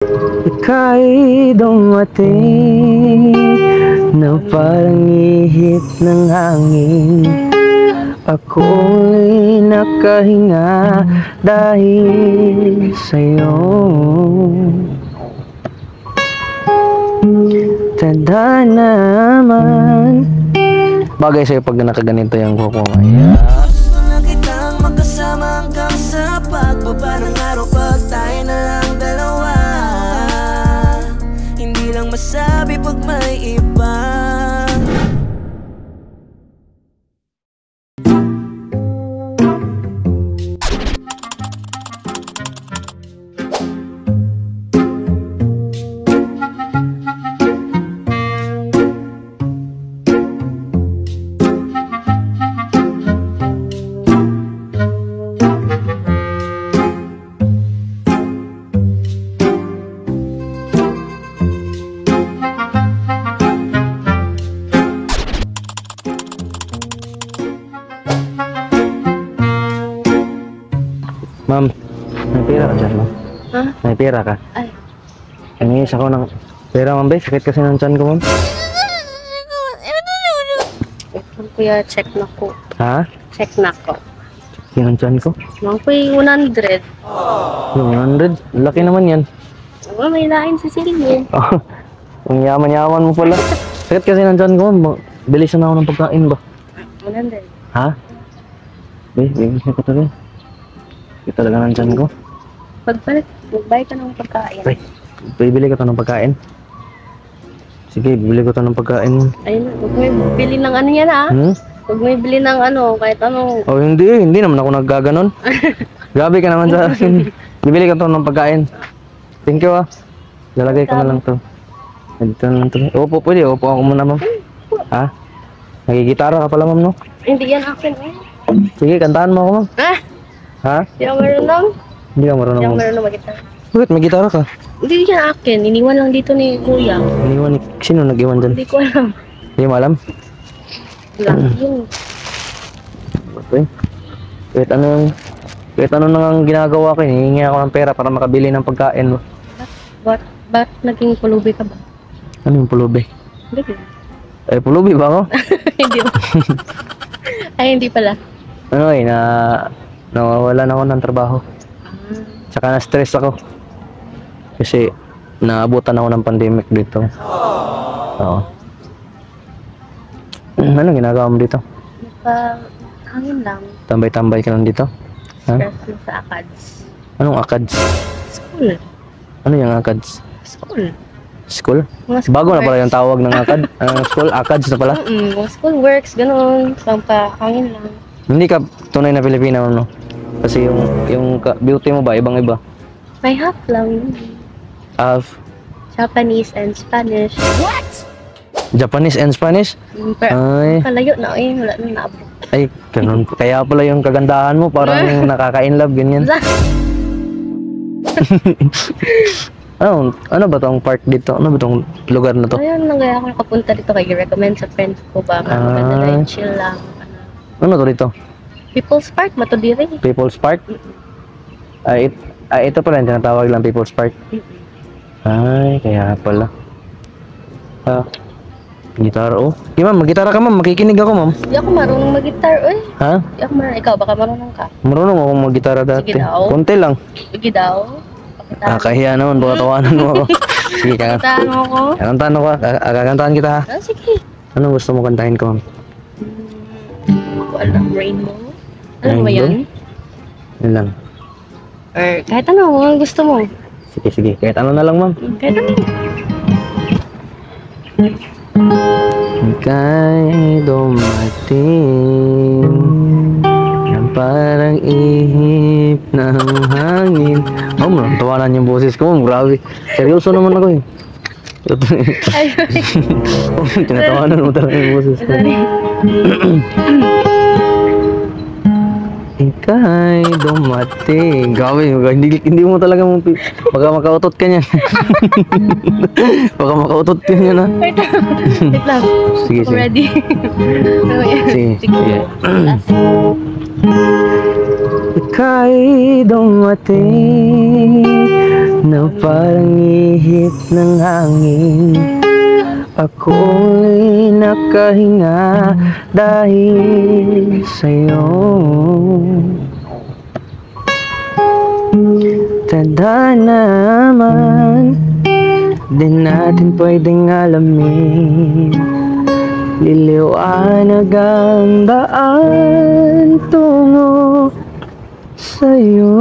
Ika'y dumating na parang ihip ng hangin. Ako'y nakahinga dahil sa'yo. Tanda naman. Bagay sa'yo pag nakaganito yung kuko ngayon. Gusto na kitang makasama hanggang sa pagbaba ng araw. Pag tayo na lang dalawa, hindi lang masabi pag may iba. Ma'am, may pera ka dyan, ma'am? Ha? May pera ka? Ay. Nangis ako ng pera, ma'am, bay. Sakit kasi ng tiyan ko, ma'am. Kuya, check na ko. Ha? Check na ko. Yung tiyan ko? Mga kuya, 100. Yung 100? Laki naman yan. Oh, may lain sa silyo. Oh, ang yaman-yaman mo pala. Sakit kasi ng tiyan ko, ma'am. Bilisan ako ng pagkain ba? 100. Ha? Bay, bigyan ko talaga. Ito talaga ng tiyan ko. Magbay ka ng pagkain. Bay, bibili ko to ng pagkain. Sige, bibili ko to ng pagkain. Ayun, huwag mo bili ng ano yan ha. Huwag mo bili ng ano, kahit ano. Oh, hindi naman ako naggaganon. Grabe ka naman sa akin. Bibili ko to ng pagkain. Thank you ah. Lalagay ko na lang to. Dito na lang to. Opo, pwede. Opo ako muna, ma'am. Ha? Nagigitara ka pala, ma'am, no? Hindi yan akin eh. Sige, kantahan mo ako, ma'am. Ha? Hindi ako marunong. Hindi ka marunong, Hindi ako ma'am. marunong mag-gitara. Bakit? May gitara ka. Hindi yan akin. Iniwan lang dito ni kuya. Iniwan ni... Sino nag-iwan dyan? Hindi ko alam. Hindi mo alam? Lang yun. Okay. Kahit ano nang ginagawa ko, hihingi ako ng pera para makabili ng pagkain. Ba't naging pulubi ka ba? Ano yung pulubi? Hindi ko. Eh, pulubi ba ako? Hindi ba? Ay, hindi pala. Ano eh, nawawalan ako ng trabaho. Tsaka na-stress ako. Kasi naabutan ako ng pandemic dito. Oo. Ano ginagawa mo dito? Hangin lang. Tambay-tambay ka lang dito? Ha? Stress lang sa ACADS. Anong ACADS? School. Ano yung ACADS? School. School? Mga school Bago na pala works. yung tawag ng ACAD. School, ACADS na pala. Mga school works, ganun. Hangin lang. Hindi ka tunay na Pilipina, no? Kasi yung beauty mo ba, ibang-iba? May half lang. Japanese and Spanish. Japanese and Spanish? Pero Ay, kalayo na eh. Wala na naabot. ay, ganun. Kaya pala yung kagandahan mo, parang nakaka-inlove, ganyan. Ano ba tong park dito? Ano ba tong lugar na to? Ayun, nang kaya ako nakapunta dito kay recommend sa friends ko ba. Maganda na yung chill lang. Ano to dito? People's Park, Matodiri. People's Park? Ito pala yung tinatawag lang People's Park. Ay, kaya pala. Gitara, oh. Okay, ma'am, mag-gitara ka, ma'am. Makikinig ako, ma'am. Hindi ako marunong mag-guitar, eh. Ha? Hindi ako marunong. Ikaw, baka marunong ka. Marunong ako mag-gitara dati. Sige daw. Konti lang. Sige daw. Kahiya naman, baka tawanan mo ako. Sige, Kakantahan mo ako. kakantahan ako. Kakantahan kita, ha? Ah, sige. Anong gusto mo kantahin ko, ma'am? Walang rainbow. Ano ba Rainbow? yan? Yun lang. Or kahit ano, kung gusto mo. Sige, sige. Kahit ano na lang, ma'am. Kahit ano. Ika'y dumating na parang ihip ng hangin. Ma'am, tawanan yung boses ko, ma'am. Grabe. Seryoso naman ako eh. Ay, Tinatawanan mo talaga yung boses ko. sorry. Ika'y dumating. Grabe, hindi mo talaga baka makautot ka niyan. Baka makautot ka niyan, ha? Wait lang. Wait lang. Sige, I'm sige. ready. Ano yan? Sige, sige. Last. Ika'y dumating na parang ihip ng hangin. Ako'y nakahinga dahil sa'yo. Tanda naman, di natin pwedeng alamin. Liliwanag ang daan tungo sa'yo.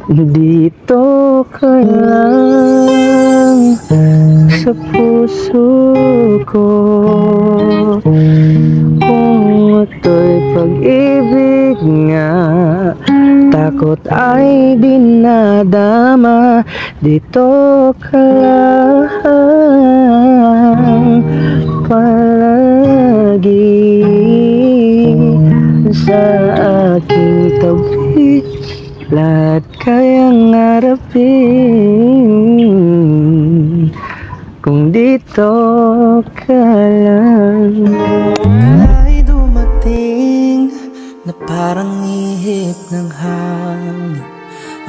Dito ka lang sa puso ko. Kung ito'y pag-ibig nga, takot ay dinadama. Dito ka lang palagi sa aking tabi. Lahat kayang harapin kung dito ka lang. Ay dumating na parang ihip ng hangin.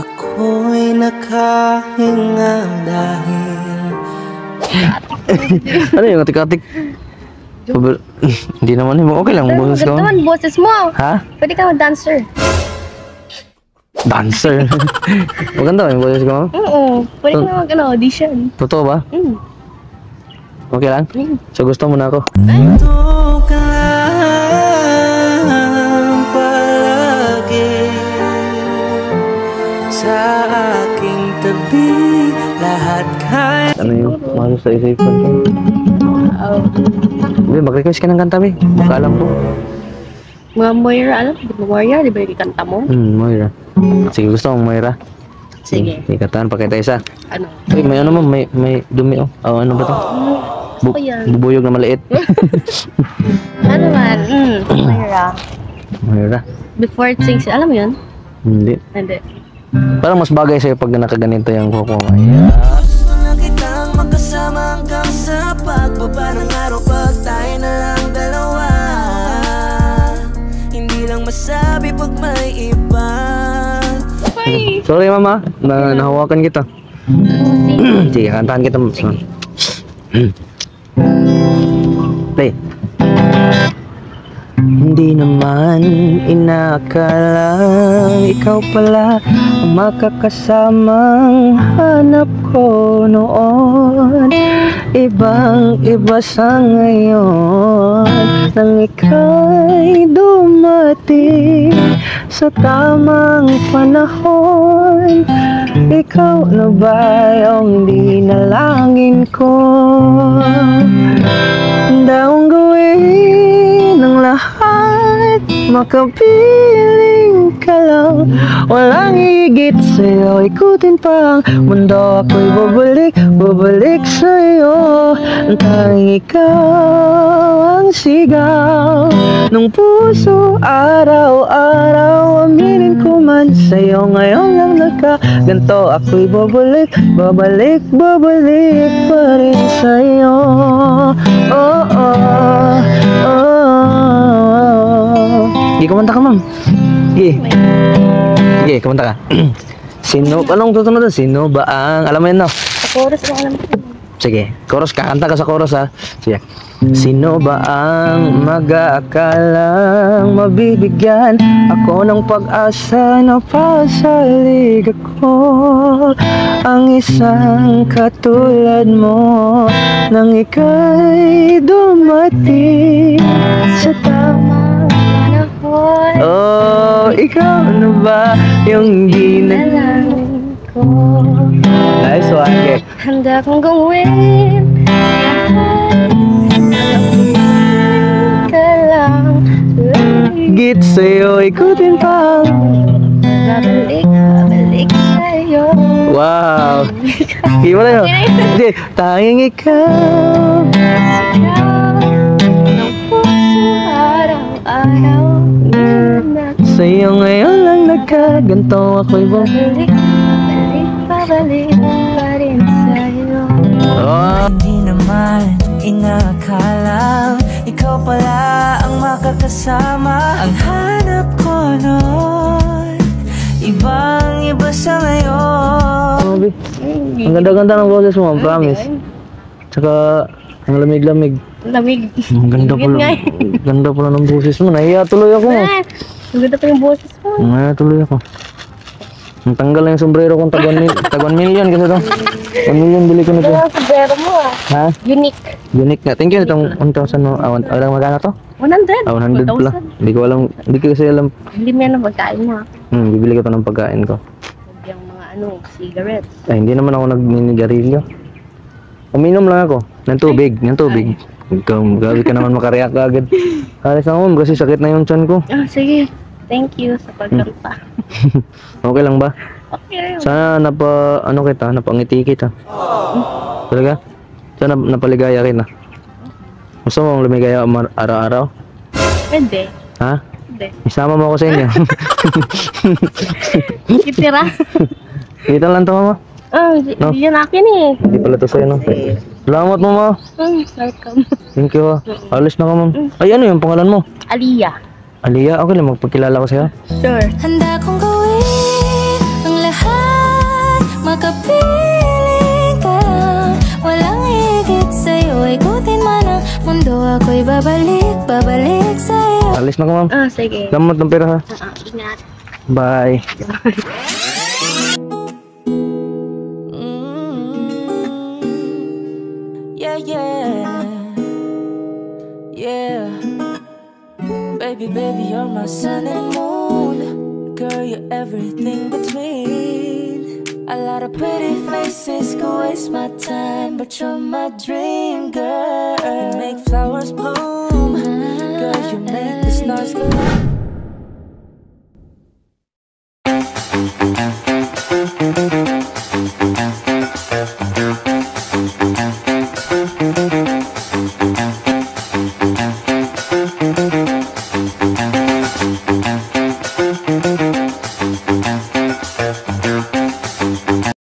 Ako'y nakahinga dahil Ano yung atik-atik? Hindi naman yun. Okay lang, boses ko. Maganda naman boses mo. Ha? Pwede ka mag-dancer. Dancer. Maganda ba yung boses ko? Oo. Pwede ka na mag-audition. Totoo ba? Okay lang? So gusto mo na ako? dito ka lang palagi sa aking tabi. Lahat kaya Ano yung mahal sa isipan ko? Hindi, mag-request ka ng kanta, be. Baka alam ko. Mga Moira, alam? Moira, di ba yung kanta mo? Moira. Sige, gusto mong Moira? Sige. Ikataan, pakita isa. Ano? Uy, may ano mo, may dumi, oh. Oh, ano ba ito? Ako yan. Bubuyog na maliit. Ano man? Moira. Moira. Before it sings, alam mo yun? Hindi. Hindi. Parang mas bagay sa'yo pag nakaganito yung kuko. Ayan. gusto na kitang makasama hanggang sa pagbaba ng araw. Pag tayo na lang dalawa, hindi lang masabi pag may iba. Sorry, mama. Nahawakan kita. Sige, kantahan kita. Play. Hindi naman inakalang ikaw pala ang makakasamang hanap ko noon. Ibang iba sa ngayon nang ika'y dumating sa tamang panahon. Ikaw na ba yung dinalangin ko? Daong gawin ng lahat, makapiling ka lang. Walang higit sa'yo, ikutin pa ang mundo. Ako'y babalik sa'yo. Tanging ikaw ang sigaw ng puso araw-araw. Aminin ko man sa'yo, ngayon lang nagkaganto. Ako'y babalik pa rin sa'yo. Oh, oh, oh. Sige, kumanta ka, ma'am. Sige. Sige, kumanta ka. Anong tutunod na? Sino ba ang... Alam mo yun, no? Sa chorus lang alam ko. Sige, chorus ka. Kanta ka sa chorus, ha? Sige. Sino ba ang mag-aakalang mabibigyan ako ng pag-asa na pasalig ako? Ang isang katulad mo nang ika'y dumating sa tamang panahon. Oh, ikaw na ba yung Dalangin ko. Nice one, okay. Handa kong gawin lahat. Ka lang Git sa'yo, ikutin pa. babalik sa'yo. Wow. Gimana yun? Hindi, tanging ikaw. Ikaw ng puso araw-araw. Sa'yo ngayon lang nagkaganto. Ako'y Babalik pa rin sa'yo. Oh. Hindi naman inakalang ikaw pala ang makakasama. Ang hanap ko noon, ibang iba sa ngayon. Grabe. Ang ganda-ganda ng boses mo, promise. Tsaka, ang lamig-lamig. Lamig. Ang ganda Yun pala. nga eh. Ganda pala ng boses mo. Nahiya tuloy ako. Ah, ang ganda pa yung boses mo. Nahiya tuloy ako. Ang tanggal na yung sombrero kong tag 1 million kasi to. 1 million bili ko nito. Ang sombrero mo ah. Ha? Unique. Unique nga. Thank you itong 1,000 mo. Alam magkano to? 100. 100 pala. Hindi ko alam. Hindi ko kasi alam. Bili mo yan ng pagkain mo ah. Bibili ko to ng pagkain ko. Huwag yung mga cigarettes. Ay, hindi naman ako nagminigarilyo. Uminom lang ako. Ng tubig. Ng tubig. Ikaw, grabe ka naman makareact ka agad. Alis na ako, kasi sakit na yung tiyan ko. Ah, sige. Thank you sa pagkanta. Okay lang ba? Okay. Sana napangiti kita. Talaga? Sana napaligaya kita. Gusto mo lumigaya araw-araw? Pwede. Ha? Pwede. Isama mo ako sa inyo. Kitira. Kita lang to, mama. Ah, No? yan akin eh. Hindi pala to sa'yo, no? Salamat, mama. Welcome. Thank you, ha. Alis na ka, ma'am. Ay, ano yung pangalan mo? Aliyah. Aliyah, okay lang magpagkilala ko sa'yo. Sure. Handa kong gawin ang lahat, makapiling ka. Walang higit sa'yo, ikutin man ang mundo. Ako'y babalik sa'yo. Alis na ka, ma'am. Ah, sige. Salamat ng pera, ha. Ingat. Bye. Yeah. Baby, you're my sun and moon. Girl, you're everything between. A lot of pretty faces could waste my time, but you're my dream girl. You make flowers bloom. Girl, you make the stars collide.